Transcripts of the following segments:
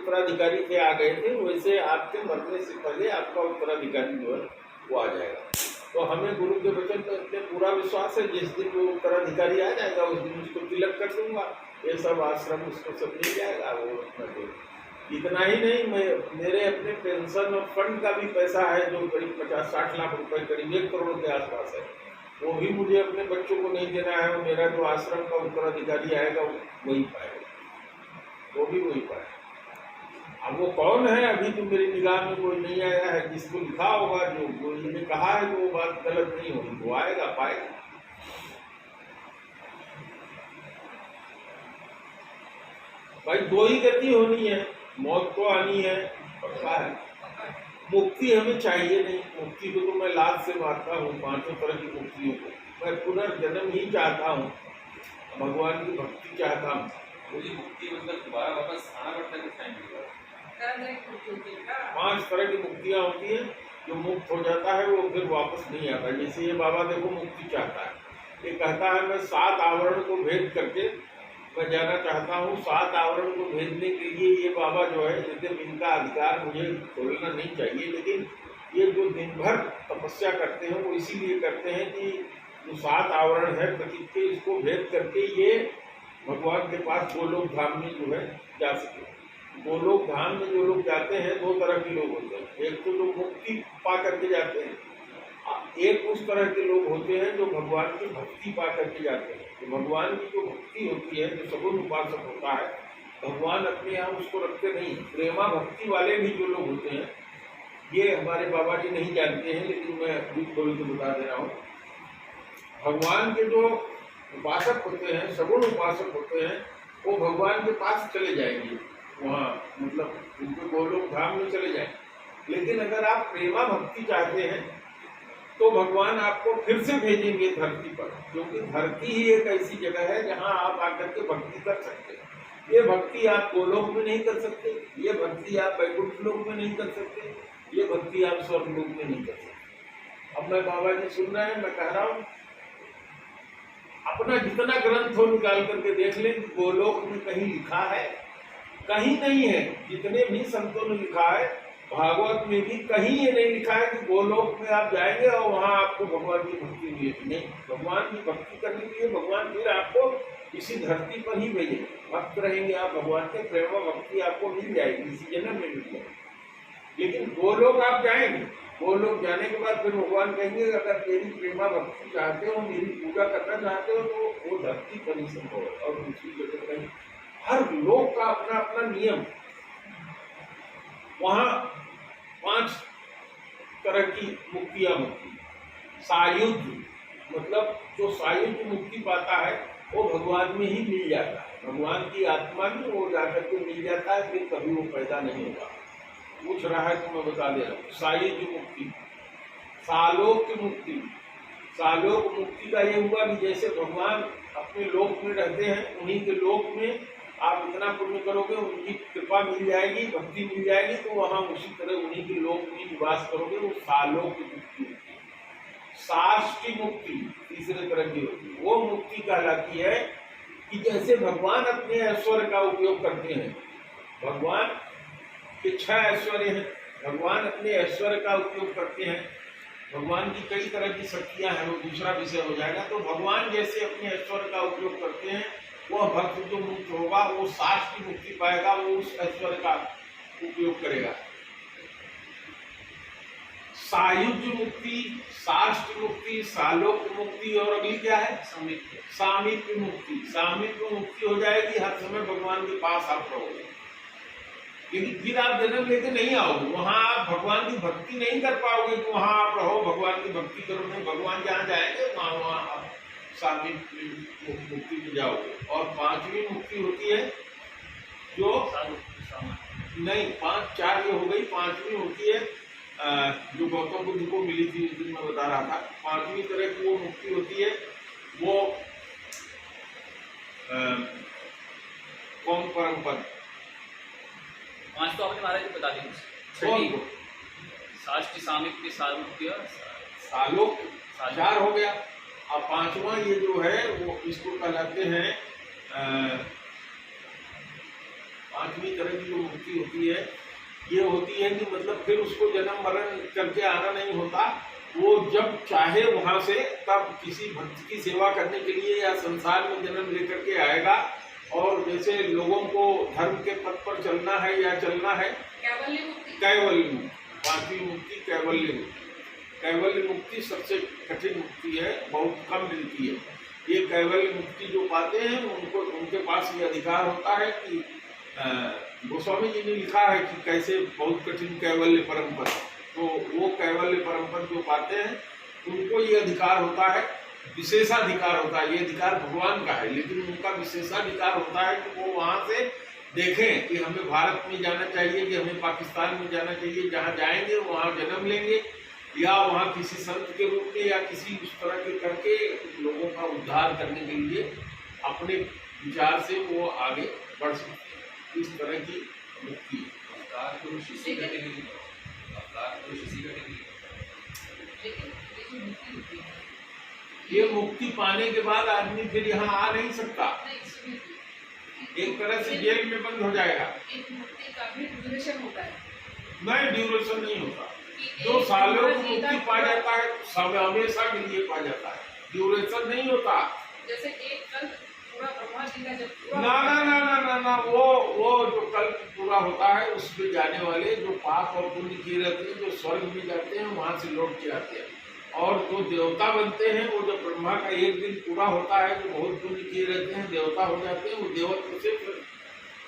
उत्तराधिकारी थे आ गए थे, वैसे आपके मरने से पहले आपका उत्तराधिकारी जो है वो आ जाएगा। तो हमें गुरु के वचन पे पूरा विश्वास है, जिस दिन वो उत्तराधिकारी आ जाएगा उस दिन उसको तिलक कर दूंगा, ये सब आश्रम उसको सब मिल जाएगा। वो अपना जो इतना ही नहीं, मैं मेरे अपने पेंशन और फंड का भी पैसा है जो करीब 50-60 लाख रुपए, करीब 1 करोड़ के आसपास है, वो भी मुझे अपने बच्चों को नहीं देना है। वो मेरा जो आश्रम का उत्तराधिकारी आएगा वही पाएगा, वो भी वही पाएगा। अब वो कौन है अभी तो मेरी निगाह में कोई नहीं आया है, जिसको लिखा होगा जो कोई ने कहा है तो वो बात गलत नहीं होगी, वो आएगा पाएगा। भाई दो ही गति होनी है, मौत तो आनी है, पक्का है। मुक्ति हमें चाहिए नहीं, मुक्ति को तो मैं लात से मारता हूँ, 5 तरह की मुक्तियों को। मैं पुनर्जन्म ही चाहता हूँ, भगवान की भक्ति चाहता हूँ। मुक्ति मतलब दोबारा वापस आना पड़ता है, 5 तरह की मुक्तियाँ होती हैं। जो मुक्त हो जाता है वो फिर वापस नहीं आता। जैसे ये बाबा देखो मुक्ति चाहता है, ये कहता है मैं 7 आवरण को भेद करके मैं जाना चाहता हूँ। 7 आवरण को भेदने के लिए ये बाबा जो है, यद्यप इनका अधिकार मुझे खोलना नहीं चाहिए, लेकिन ये जो दिन भर तपस्या करते हैं वो इसीलिए करते हैं कि जो 7 आवरण है प्रकृति के, इसको भेद करके ये भगवान के पास गोलोक धाम में जो है जा सके। गोलोक धाम में जो लोग जाते हैं 2 तरह के लोग होते हैं। एक तो लोग मुक्ति पा करके जाते हैं, एक उस तरह के लोग होते हैं जो भगवान की भक्ति पा करके जाते हैं। तो भगवान की जो भक्ति होती है, जो सगुण उपासक होता है, भगवान अपने यहाँ उसको रखते नहीं। प्रेमा भक्ति वाले भी जो लोग होते हैं, ये हमारे बाबा जी नहीं जानते हैं, लेकिन मैं अभी खोल के बता दे रहा हूँ। भगवान के जो उपासक होते हैं, सगुण उपासक होते हैं, वो भगवान के पास चले जाएंगे, वहाँ मतलब उनके गोलोक धाम में चले जाएंगे। लेकिन अगर आप प्रेमा भक्ति चाहते हैं तो भगवान आपको फिर से भेजेंगे धरती पर, क्योंकि धरती ही एक ऐसी जगह है जहाँ आप आकर के भक्ति कर सकते हैं। ये भक्ति आप गोलोक में नहीं कर सकते, ये भक्ति आप वैकुंठ लोक में नहीं कर सकते, ये भक्ति आप स्वर्ग लोक में नहीं कर सकते। अब मैं बाबा जी सुन रहे हैं, मैं कह रहा हूँ अपना जितना ग्रंथ हो निकाल करके देख लें, गोलोक में कहीं लिखा है? कहीं नहीं है। जितने भी संतों ने लिखा है, भागवत में भी कहीं ये नहीं लिखा है कि गोलोक में आप जाएंगे और वहां आपको भगवान की भक्ति मिलेगी। नहीं, भगवान की भक्ति करने के लिए भगवान फिर आपको इसी धरती पर ही भेजेंगे। भक्त रहेंगे आप भगवान के, प्रेम भक्ति आपको मिल जाएगी, इसी जन्म में मिल जाएगी। लेकिन गोलोक आप जाएंगे, गोलोक जाने के बाद फिर भगवान कहेंगे अगर मेरी प्रेमा भक्ति चाहते हो, मेरी पूजा करना चाहते हो, तो वो धरती पर ही संभव है और दूसरी जगह नहीं। हर लोक का अपना अपना नियम। वहां 5 तरह की मुक्तियां होती हैं। सायुज्य मतलब जो सायुज्य मुक्ति पाता है वो भगवान में ही मिल जाता है, भगवान की आत्मा में वो जाकर के मिल जाता है, फिर कभी वो पैदा नहीं होगा। पूछ रहा है तो मैं बता दे रहा हूँ। सायुज्य मुक्ति, सालोक मुक्ति। सालोक मुक्ति का ये हुआ कि जैसे भगवान अपने लोक में रहते हैं, उन्हीं के लोक में आप इतना पुण्य करोगे, उनकी कृपा मिल जाएगी, भक्ति मिल जाएगी, तो वहां उसी तरह उन्हीं के लोक में निवास करोगे। वो सालोक की मुक्ति होती है। साष्टी मुक्ति तीसरे तरह की होती है। वो मुक्ति कहलाती है कि जैसे भगवान अपने ऐश्वर्य का उपयोग करते हैं, भगवान के 6 ऐश्वर्य हैं, भगवान अपने ऐश्वर्य का उपयोग करते हैं, भगवान की कई तरह की शक्तियां हैं, वो दूसरा विषय हो जाएगा। तो भगवान जैसे अपने ऐश्वर्य का उपयोग करते हैं, वह भक्त जो मुक्त होगा वो साष्ट की मुक्ति पाएगा, वो उस ऐश्वर्य का उपयोग करेगा। सायुज्य मुक्ति, साष्ट मुक्ति, सालोक मुक्ति और अगली क्या है? सामीप्य मुक्ति। सामीप्य मुक्ति हो जाएगी, हर समय भगवान के पास आप रहोगे, लेकिन फिर आप जन्म लेके नहीं आओगे, वहां आप भगवान की भक्ति नहीं कर पाओगे। तो वहां आप रहो, भगवान की भक्ति करोगे, भगवान जहाँ जाएंगे वहां आप सामीप्य मुक्ति में जाओगे। और 5वीं मुक्ति होती है जो नहीं, 5 4 ये हो गई। 5वीं होती है जो गौतम बुद्ध को मिली थी, उस दिन मैं बता रहा था। 5वीं तरह की वो मुक्ति होती है, वो कौन परम पद। 5 तो आपने महाराज बता दी। साष्टी, सामीप्य, सालोक्य, सालोक 4 हो गया। अब 5वां ये जो है वो इसको कहलाते हैं पांचवी तरह की जो मुक्ति होती है ये होती है कि मतलब फिर उसको जन्म मरण करके आना नहीं होता। वो जब चाहे वहां से तब किसी भक्त की सेवा करने के लिए या संसार में जन्म लेकर के आएगा। और जैसे लोगों को धर्म के पथ पर चलना है या चलना है, कैवल्य मुक्ति, पांचवी मुक्ति कैवल्य मुक्ति। कैवल्य मुक्ति सबसे कठिन मुक्ति है, बहुत कम मिलती है। ये कैवल्य मुक्ति जो पाते हैं उनको, उनके पास ये अधिकार होता है कि गोस्वामी जी ने लिखा है कि कैसे बहुत कठिन कैवल्य परम पद, तो वो कैवल्य परम पद जो पाते हैं उनको ये अधिकार होता है, विशेषाधिकार होता है। ये अधिकार भगवान का है, लेकिन उनका विशेषाधिकार होता है कि वो वहां से देखें कि हमें भारत में जाना चाहिए कि हमें पाकिस्तान में जाना चाहिए। जहाँ जाएंगे वहाँ जन्म लेंगे या वहाँ किसी संत के रूप में या किसी उस तरह के करके लोगों का उद्धार करने के लिए अपने विचार से वो आगे बढ़ सकते हैं। इस तरह की मुक्ति ये मुक्ति पाने के बाद आदमी फिर यहाँ आ नहीं सकता, एक तरह से जेल में बंद हो जाएगा। मुक्ति का भी ड्यूरेशन होता है? नहीं, ड्यूरेशन नहीं होता। 2 सालों को मुक्ति पा जाता है, हमेशा के लिए पा जाता है, ड्यूरेशन नहीं होता। जैसे एक कल पूरा ब्रह्मा जी का जब ना ना ना ना ना ना वो जो कल पूरा होता है उसमें जाने वाले जो पाप और पुण्य किए रहते हैं, जो स्वर्ग में जाते हैं वहां से लौट के आते हैं। और जो देवता बनते हैं वो जब ब्रह्मा का एक दिन पूरा होता है, जो बहुत पुण्य किए रहते हैं देवता हो जाते हैं, वो देवत्व से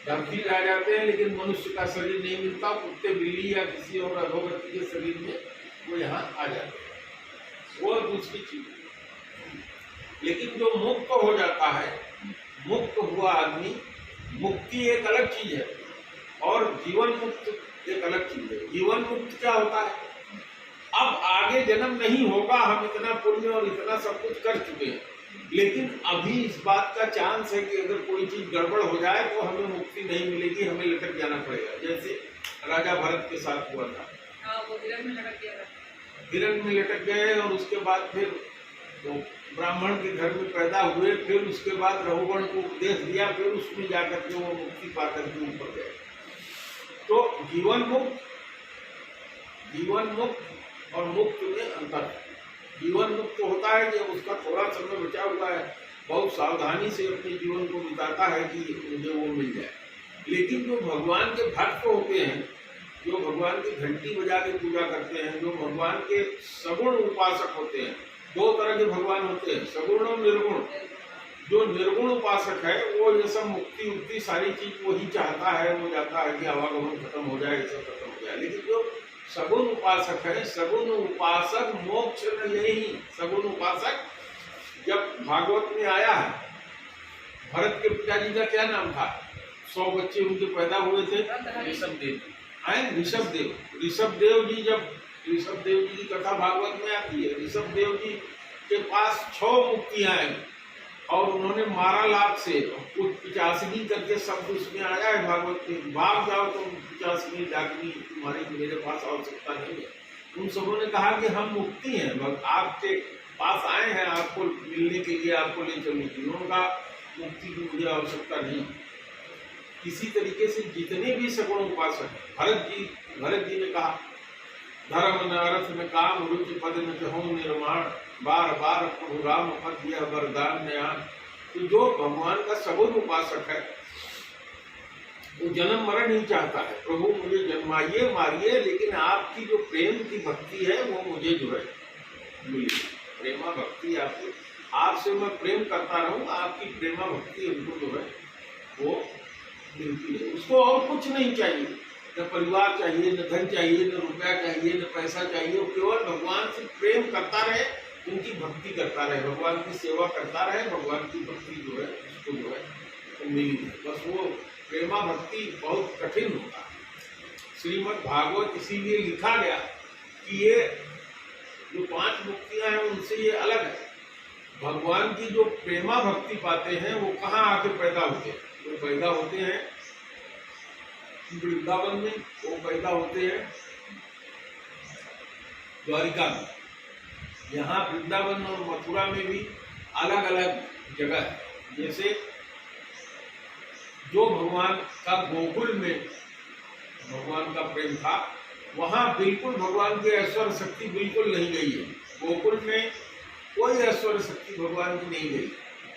धरती में आ जाते हैं। लेकिन मनुष्य का शरीर नहीं मिलता, कुत्ते बिल्ली या किसी और अधोगति के शरीर में वो यहाँ आ जाते हैं, वो दूसरी चीज। लेकिन जो मुक्त हो जाता है, मुक्त हुआ आदमी, मुक्ति एक अलग चीज है और जीवन मुक्त एक अलग चीज है। जीवन मुक्त क्या होता है? अब आगे जन्म नहीं होगा, हम इतना पुण्य और इतना सब कुछ कर चुके हैं, लेकिन अभी इस बात का चांस है कि अगर कोई चीज गड़बड़ हो जाए तो हमें मुक्ति नहीं मिलेगी, हमें लटक जाना पड़ेगा। जैसे राजा भरत के साथ हुआ था, वो हिरण में लटक गया था, हिरण में लटक गए और उसके बाद फिर तो ब्राह्मण के घर में पैदा हुए, फिर उसके बाद रघुगण को उपदेश दिया, फिर उसमें जाकर के वो मुक्ति पाकर के ऊपर गए। तो जीवन मुक्त और मुक्त में अंतर है। जीवन मुक्त होता है कि उसका थोड़ा समय बचा हुआ है, बहुत सावधानी से अपने जीवन को बिताता है कि मुझे वो मिल जाए। लेकिन जो भगवान के भक्त होते हैं, जो भगवान की घंटी बजा के पूजा करते हैं, जो भगवान के सगुण उपासक होते हैं, 2 तरह के भगवान होते हैं, सगुण और निर्गुण। जो निर्गुण उपासक है वो ये सब मुक्ति उक्ति सारी चीज वही चाहता है, वो चाहता है कि आवागमन खत्म हो जाए, ये सब खत्म हो जाए। लेकिन जो सगुण उपासक है, सगुण उपासक मोक्ष नहीं। सगुण उपासक जब भागवत में आया है, भरत के पिताजी का क्या नाम था? 100 बच्चे उनके पैदा हुए थे, ऋषभदेव जी। जब ऋषभदेव जी की कथा भागवत में आती है, ऋषभदेव जी के पास 6 मुक्तियां आई और उन्होंने मारा लाभ से कुछ 85 करके शब्द उसमें आया है भागवत में। भाग जाओ तुम 85 डाकनी, तुम्हारी मेरे पास आवश्यकता नहीं है। उन सबों ने कहा कि हम मुक्ति हैं, आपके पास आए हैं आपको मिलने के लिए, आपको ले चलने के लिए। उन्होंने कहा मुक्ति की मुझे आवश्यकता नहीं। इसी तरीके से जितने भी सगुण उपासक हैं, भरत जी ने कहा धर्म न अर्थ न काम रुचि पद न चहो निर्माण, बार बार प्रभु राम पद यह वरदान नयान। तो जो भगवान का सगुण उपासक है वो जन्म मरण नहीं चाहता है, प्रभु मुझे जन्माइए मारिए, लेकिन आपकी जो प्रेम की भक्ति है वो मुझे जो है मिली। प्रेमा भक्ति आपसे मैं प्रेम करता रहूं, आपकी प्रेमा भक्ति हमको जो है वो मिलती है। उसको और कुछ नहीं चाहिए, न परिवार चाहिए, न धन चाहिए, न रुपया चाहिए, न पैसा चाहिए। वो केवल भगवान से प्रेम करता रहे, उनकी भक्ति करता रहे, भगवान की सेवा करता रहे, भगवान की भक्ति जो है उसको जो है तो मिली है। बस वो प्रेमा भक्ति बहुत कठिन होता है। श्रीमद् भागवत इसीलिए लिखा गया कि ये जो 5 मुक्तियां हैं उनसे ये अलग है। भगवान की जो प्रेमा भक्ति पाते हैं वो कहाँ आके पैदा होते हैं? वो पैदा होते हैं वृंदावन में, वो पैदा होते हैं द्वारिका में। यहाँ वृंदावन और मथुरा में भी अलग अलग जगह है। जैसे जो भगवान का गोकुल में भगवान का प्रेम था, वहाँ बिल्कुल भगवान की ऐश्वर्य शक्ति बिल्कुल नहीं गई है। गोकुल में कोई ऐश्वर्य शक्ति भगवान की नहीं गई।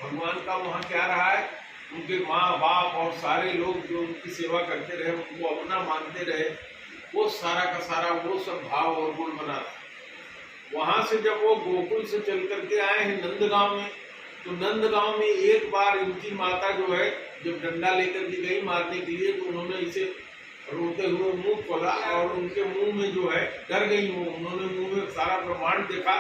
भगवान का वहाँ क्या रहा है, उनके माँ बाप और सारे लोग जो उनकी सेवा करते रहे, उनको अपना मानते रहे, वो सारा का सारा वो सब भाव और गुण बना था। वहाँ से जब वो गोकुल से चल करके आए हैं नंदगांव में, तो नंदगांव में एक बार इनकी माता जो है जब डंडा लेकर के गई मारने के लिए, तो उन्होंने इसे रोते हुए मुंह खोला और उनके मुंह में जो है डर गई वो, उन्होंने मुंह में सारा ब्रह्मांड देखा,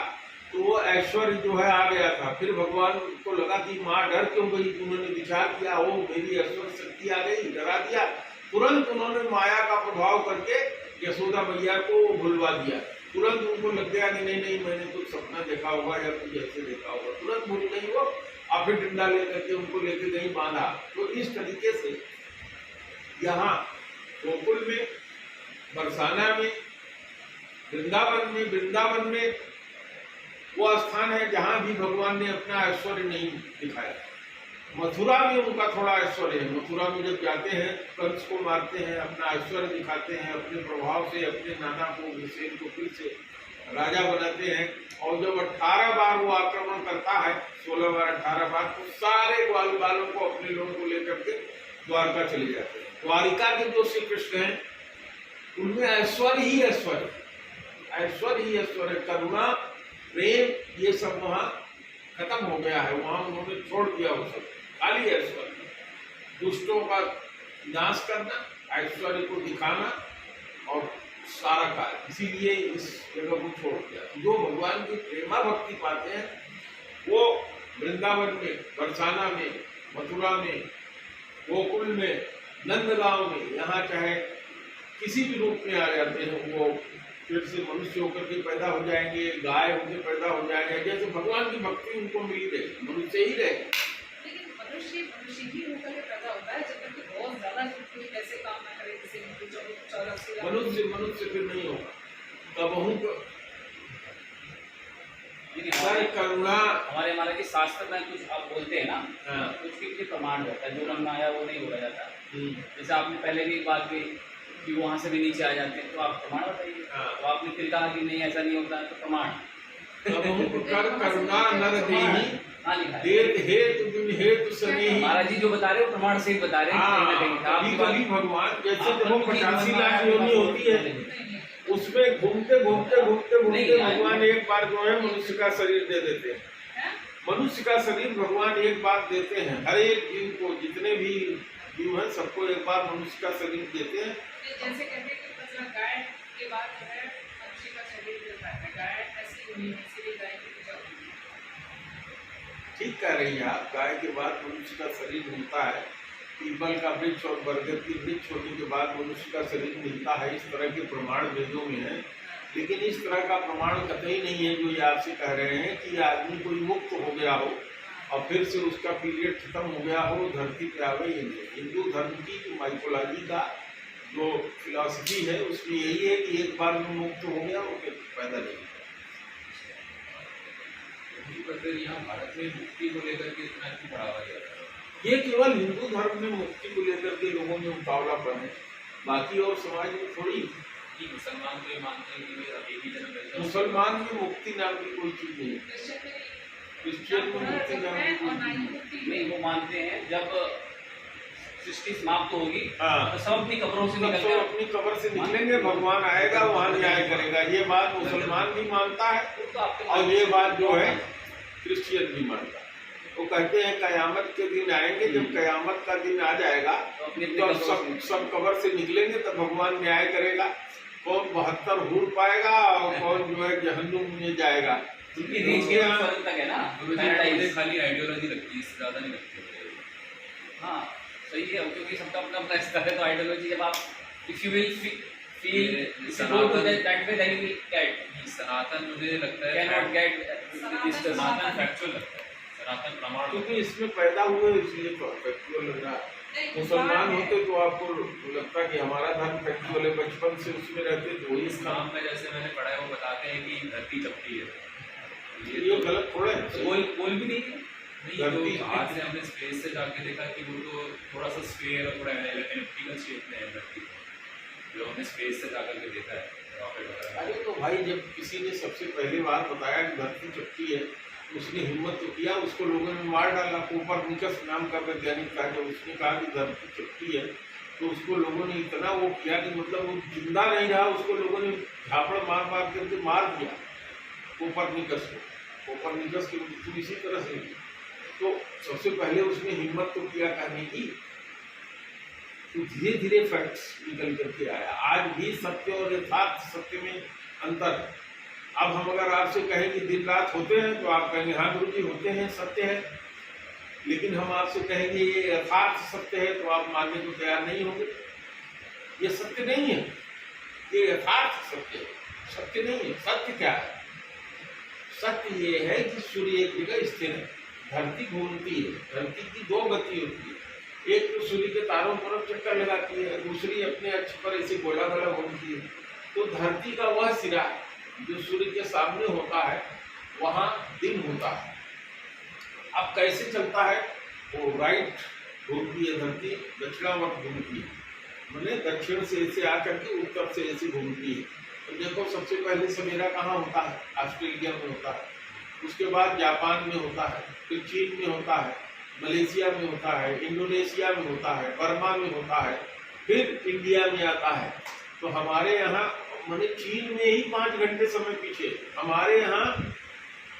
तो वो ऐश्वर्य जो है आ गया था। फिर भगवान को लगा कि माँ डर क्यों गई, उन्होंने विचार किया, ओ मेरी ऐश्वर्य शक्ति आ गई, डरा दिया। तुरंत उन्होंने माया का प्रभाव करके यशोदा मैया को भुलवा दिया। तुरंत उनको लग गया कि नहीं नहीं मैंने कुछ सपना देखा होगा या कुछ ऐसे देखा होगा, तुरंत भूल गई वो, और फिर डंडा लेकर के उनको लेके गई बांधा। तो इस तरीके से यहाँ गोकुल में, बरसाना में, वृंदावन में वो स्थान है जहाँ भी भगवान ने अपना ऐश्वर्य नहीं दिखाया। मथुरा में उनका थोड़ा ऐश्वर्य है। मथुरा में जब जाते हैं कंस को मारते हैं, अपना ऐश्वर्य दिखाते हैं, अपने प्रभाव से अपने नाना को हुसैन को फिर से राजा बनाते हैं। और जब 18 बार वो आक्रमण करता है, 16 बार 18 बार, तो सारे ग्वाल बालों को अपने लोगों को लेकर के द्वारका चले जाते हैं। द्वारिका के जो श्री कृष्ण हैं उनमें ऐश्वर्य ही ऐश्वर्य, ऐश्वर्य ही ऐश्वर्य, करुणा प्रेम ये सब वहाँ खत्म हो गया है। वहाँ उन्होंने छोड़ दिया वो सब, खाली ऐश्वर्य, दुष्टों का नाश करना, ऐश्वर्य को दिखाना और सारा कार्य, इसीलिए इस जगह को छोड़ दिया। जो भगवान की प्रेमा भक्ति पाते हैं वो वृंदावन में, बरसाना में, मथुरा में, गोकुल में, नंदगांव में, यहाँ चाहे किसी भी रूप में आ जाते हैं, वो फिर से मनुष्य होकर के पैदा हो जाएंगे, गाय होकर पैदा हो जाएंगे, जैसे भगवान की भक्ति उनको मिली रहे, मनुष्य ही रहे। लेकिन मनुष्य ही होकर के पैदा होता है, जब तक कि बहुत ज्यादा कोई ऐसे काम ना करे, जैसे मनुष्य फिर नहीं होगा। कबहू करुणा हमारे की शास्त्र में कुछ आप बोलते हैं ना, उसके लिए प्रमाण रहता है, जो रंग में आया वो नहीं बोला जाता। जैसे आपने पहले भी एक बात की कि वहाँ से भी नीचे आ जाते हैं, तो आप प्रमाण बताइए। तो आपने फिर कहा कि नहीं ऐसा नहीं होता, तो प्रमाण करुणा नर देहि हेतु बिन हेतु सनेहि। महाराज जी जो बता रहे हो प्रमाण से ही बता रहे हैं। भगवान जैसे देखो 85 लाख योनि होती है, उसमें घूमते भगवान एक बार जो है मनुष्य का शरीर दे देते हैं। मनुष्य का शरीर भगवान एक बार देते हैं, हर एक जीव को, जितने भी जीव हैं सबको एक बार मनुष्य का शरीर देते हैं। जैसे कहते हैं कि गाय के बाद जो है मनुष्य का शरीर मिलता है, गाय ऐसी हुई, इसीलिए गाय की पूजा होती है। ठीक कह रही हैं आप, गाय के बाद मनुष्य का शरीर मिलता है। पीपल का वृक्ष और बरगद की वृक्ष होने के बाद मनुष्य का शरीर मिलता है, इस तरह के प्रमाण वेदों में है। लेकिन इस तरह का प्रमाण कतई नहीं है जो ये आपसे कह रहे हैं कि आदमी कोई मुक्त हो गया हो और फिर से उसका पीरियड खत्म हो गया हो, धरती पे आवे। ये नहीं। हिंदू धर्म की जो माइकोलॉजी का जो फिलॉसफी है उसमें यही है कि एक बार में मुक्त हो गया वो फिर पैदा नहीं। यहाँ भारत में मुक्ति को लेकर के इतना क्यों बढ़ावा दिया जाता है? ये केवल हिंदू धर्म में मुक्ति को लेकर के लोगों में उतावलापन है, बाकी और समाज में थोड़ी। मुसलमान तो ये मानते हैं कि एक ही जन्म रहता है। मुसलमान में मुक्ति नाम की कोई चीज नहीं है, क्रिश्चियन में मुक्ति नाम की कोई चीज नहीं। वो मानते हैं जब सृष्टि समाप्त होगी तो सब अपनी कब्रों से निकल अपनी कब्र से निकलेंगे, भगवान आएगा वहाँ न्याय करेगा। ये बात मुसलमान भी मानता है और ये बात जो है क्रिश्चियन भी मानता है। वो कहते हैं कयामत के दिन आएंगे, जब कयामत का दिन आ जाएगा तो सब कब्र से निकलेंगे, तब भगवान न्याय करेगा। कौन 72 हूर पाएगा और कौन जो है जहन्नुम में जाएगा। है ना, खाली आइडियोलॉजी लगती है, इससे ज्यादा नहीं लगती। हाँ सही है, क्योंकि सबका अपना अपना स्तर है। तो आइडियोलॉजी जब आप if you will feel that way then you will get. Sanatan मुझे लगता है can not get Sanatan factual लगता है, सनातन प्रमाण, क्योंकि इसमें पैदा हुए इसलिए फैक्चुअल लग रहा है। मुसलमान होते तो आपको लगता कि हमारा धर्म फैक्चुअल है, बचपन से उसमें रहते तो वही इस काम में जैसे मैंने पढ़ा है वो बताते हैं कि धरती चपटी है। ये गलत थोड़ा है, बोल भी नहीं है। नहीं, तो आज से हमने स्पेस से जाके देखा कि वो तो थोड़ा सा स्फीयर और थोड़ा एलिप्टिकल शेप में है धरती, जो हमने स्पेस से जाकर के देखा है रॉकेट वगैरह। अरे तो भाई जब किसी ने सबसे पहली बार बताया कि धरती चपटी है, उसने हिम्मत तो किया, उसको लोगों ने मार डाला। कोपरनिकस नाम का वैज्ञानिक था, जब उसने कहा कि धरती चपटी है तो उसको लोगों ने इतना वो किया कि मतलब वो जिंदा नहीं रहा, उसको लोगों ने झापड़ मार मार करके मार दिया कोपरनिकस को। कोपरनिकस की मृत्यु इसी तरह से हुई। तो सबसे पहले उसने हिम्मत तो किया कहने की, तो धीरे धीरे फैक्ट्स निकल करके आया। आज भी सत्य और यथार्थ सत्य में अंतर है। अब हम अगर आपसे कहें कि दिन रात होते हैं तो आप कहेंगे हाँ गुरु जी होते हैं, सत्य है। लेकिन हम आपसे कहेंगे ये यथार्थ सत्य है तो आप मानने को तैयार नहीं होंगे। ये सत्य नहीं है, ये यथार्थ सत्य है, सत्य नहीं है। सत्य क्या है? सत्य ये है कि सूर्य एक जगह स्थिर है, धरती घूमती है। धरती की दो गति होती है, एक तो सूर्य के तारों तरफ चक्कर लगाती है, दूसरी अपने अक्ष पर ऐसे गोला गोला घूमती है। तो धरती का वह सिरा जो सूर्य के सामने होता है वहाँ दिन होता है। अब कैसे चलता है? वो राइट घूमती है धरती, दक्षिणावर्त घूमती है, मैंने दक्षिण से ऐसे आकर के उत्तर से ऐसे घूमती है। तो देखो सबसे पहले सवेरा कहाँ होता है? ऑस्ट्रेलिया में होता है, उसके बाद जापान में होता है, फिर चीन में होता है, मलेशिया में होता है, इंडोनेशिया में होता है, बर्मा में होता है, फिर इंडिया में आता है। तो हमारे यहाँ मैंने चीन में ही 5 घंटे समय पीछे, हमारे यहाँ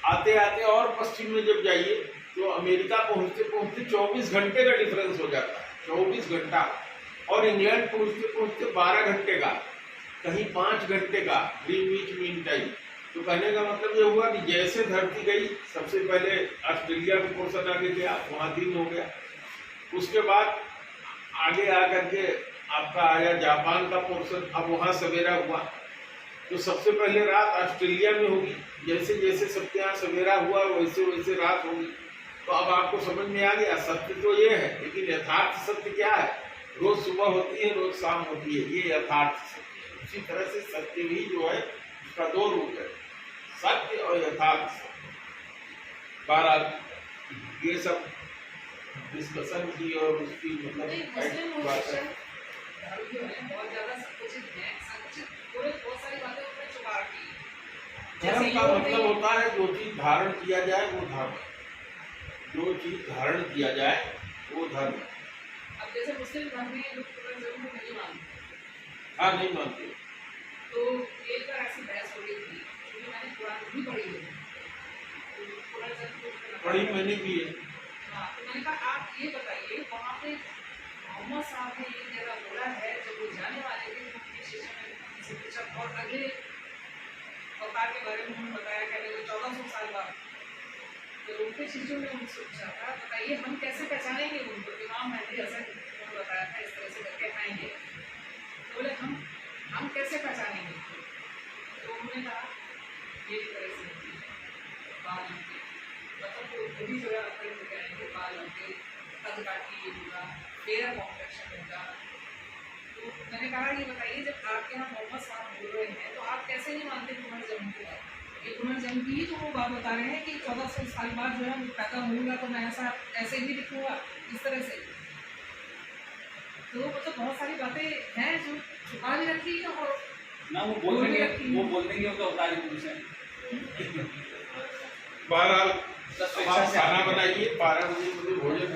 आते आते और पश्चिम में जब जाइए तो अमेरिका पहुँचते पहुँचते 24 घंटे का डिफरेंस हो जाता है, 24 घंटा। और इंग्लैंड पहुँचते पहुँचते 12 घंटे का, कहीं 5 घंटे का ग्रीनविच मीन टाइम। तो कहने का मतलब ये हुआ कि जैसे धरती गई, सबसे पहले ऑस्ट्रेलिया का पोर्शन आगे गया, वहाँ दिन हो गया। उसके बाद आगे आकर के आपका आया जापान का पोर्शन, अब वहाँ सवेरा हुआ। तो सबसे पहले रात ऑस्ट्रेलिया में होगी, जैसे जैसे सबके यहाँ सवेरा हुआ वैसे वैसे रात होगी। तो अब आपको समझ में आ गया, सत्य तो ये है, लेकिन यथार्थ सत्य क्या है? रोज सुबह होती है, रोज शाम होती है, ये यथार्थ सत्य है। उसी तरह से सत्य भी जो है उसका 2 रूप है, सत्य और यथार्थ सत्य। बहरहाल ये सब डिस्कशन की और उसकी मतलब बात है। बहुत ज्यादा संकुचित है, संकुचित पूरे बहुत सारी बातें उसने छुपा रखी है। धर्म का मतलब होता है जो चीज धारण किया जाए वो धर्म, जो चीज धारण किया जाए वो धर्म। अब जैसे मुस्लिम धर्म में लोग पुनर्जन्म को नहीं मानते, हाँ नहीं मानते। तो एक बार ऐसी बहस हो गई थी, क्योंकि मैंने कुरान भी पढ़ी है, तो पुनर्जन्म को पढ़ी मैंने भी है। हाँ, तो मैंने कहा आप ये बताइए, वहाँ पे मोहम्मद साहब ने एक जगह बोला है, जब वो जाने वाले थे तो उनके शिष्य ने उनसे पूछा और अगले अवतार के बारे में उन्होंने बताया कहने को 1400 साल बाद। तो उनके शिष्यों ने उनसे पूछा था बताइए हम कैसे पहचानेंगे उनको? इमाम मेहदी हसन उन्होंने बताया था इस तरह से करके आएंगे। बोले हम कैसे पहचानेंगे? तो उन्होंने कहा ये तरह से बाल हमके, मतलब वो खुद जो है अपने कहेंगे बाल हमके, कद काटी ये होगा, फेयर कॉम्प्लेक्शन होगा। तो मैंने कहा ये बताइए जब आपके यहाँ मोहम्मद साहब बोल रहे हैं तो आप कैसे नहीं मानते पुनर्जन्म के बाद? ये पुनर्जन्म की तो वो बात बता रहे हैं कि 1400 साल बाद जो है मैं पैदा होऊंगा तो मैं ऐसे ही दिखूंगा इस तरह से। तो मतलब बहुत सारी बातें हैं जो छुपा भी रखी है और ना वो बोल देंगे उनका अवतारी पुरुष है। बहरहाल खाना बनाइए, 12 बजे मुझे भोजन